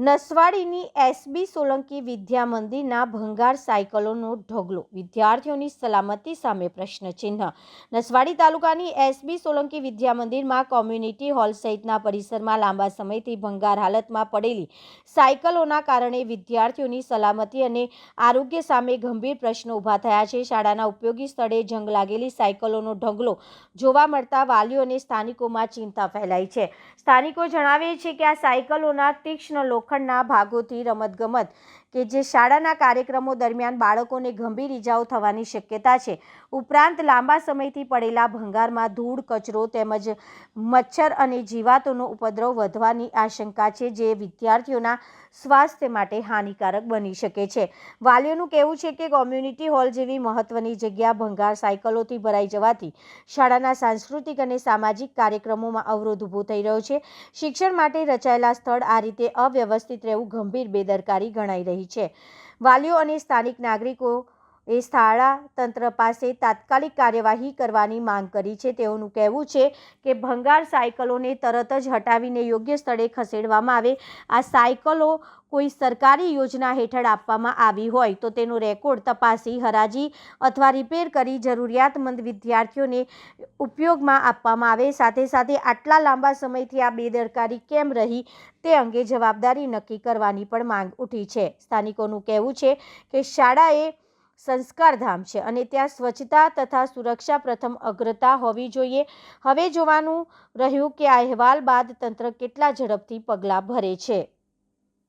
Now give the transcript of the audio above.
નસવાડીની SB Solanki વિદ્યા મંદિરના ભંગાર સાયકલોનો ઢગલો, વિદ્યાર્થીઓની સલામતી સામે પ્રશ્નચિહ્ન। નસવાડી તાલુકાની એસબી સોલંકી વિદ્યા મંદિરમાં કોમ્યુનિટી હોલ સહિતના પરિસરમાં લાંબા સમયથી ભંગાર હાલતમાં પડેલી સાયકલોના કારણે વિદ્યાર્થીઓની સલામતી અને આરોગ્ય સામે ગંભીર પ્રશ્નો ઊભા થયા છે। શાળાના ઉપયોગી સ્થળે જંગ લાગેલી સાયકલોનો ઢગલો જોવા મળતા વાલીઓ અને સ્થાનિકોમાં ચિંતા ફેલાઈ છે। સ્થાનિકો જણાવે છે કે આ સાયકલોના તીક્ષ્ણ લોખંડના ભાગોથી રમતગમત કે જે શાળાના કાર્યક્રમો દરમિયાન બાળકોને ગંભીર ઇજાઓ થવાની શક્યતા છે। ઉપરાંત લાંબા સમયથી પડેલા ભંગારમાં ધૂળ, કચરો તેમજ મચ્છર અને જીવાતોનો ઉપદ્રવ વધવાની આશંકા છે, જે વિદ્યાર્થીઓના સ્વાસ્થ્ય માટે હાનિકારક બની શકે છે। વાલીઓનું કહેવું છે કે કોમ્યુનિટી હોલ જેવી મહત્વની જગ્યા ભંગાર સાયકલોથી ભરાઈ જવાથી શાળાના સાંસ્કૃતિક અને સામાજિક કાર્યક્રમોમાં અવરોધ ઊભો થઈ રહ્યો છે। શિક્ષણ માટે રચાયેલા સ્થળ આ રીતે અવ્યવસ્થિત રહેવું ગંભીર બેદરકારી ગણાઈ રહી છે। વાલીઓ અને સ્થાનિક નાગરિકો એ શાળા તંત્ર પાસે તાત્કાલિક કાર્યવાહી કરવાની માંગ કરી છે। તેઓનું કહેવું છે કે ભંગાર સાયકલોને તરત જ હટાવીને યોગ્ય સ્થળે ખસેડવામાં આવે। આ સાયકલો કોઈ સરકારી યોજના હેઠળ આપવામાં આવી હોય તો તેનો રેકોર્ડ તપાસી હરાજી અથવા રિપેર કરી જરૂરિયાતમંદ વિદ્યાર્થીઓને ઉપયોગમાં આપવામાં આવે। સાથે સાથે આટલા લાંબા સમયથી આ બેદરકારી કેમ રહી તે અંગે જવાબદારી નક્કી કરવાની પણ માંગ ઉઠી છે। સ્થાનિકોનું કહેવું છે કે શાળા એ સંસ્કારધામ છે અને ત્યાં સ્વચ્છતા તથા સુરક્ષા પ્રથમ અગ્રતા હોવી જોઈએ। હવે જોવાનું રહ્યું કે આ અહેવાલ બાદ તંત્ર કેટલા ઝડપથી પગલાં ભરે છે।